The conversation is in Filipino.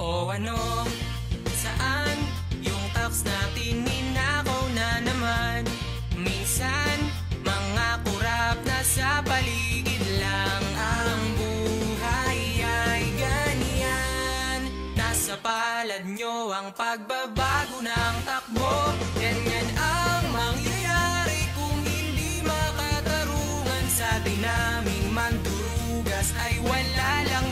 O ano, saan yung tax natin ninakaw na naman? Minsan, mga kurap na sa paligid lang. Ang buhay ay ganyan, nasa palad nyo ang pagbabago ng takbo. Ganyan ang mangyayari kung hindi makatarungan. Sa dinaming mandurugas ay wala lang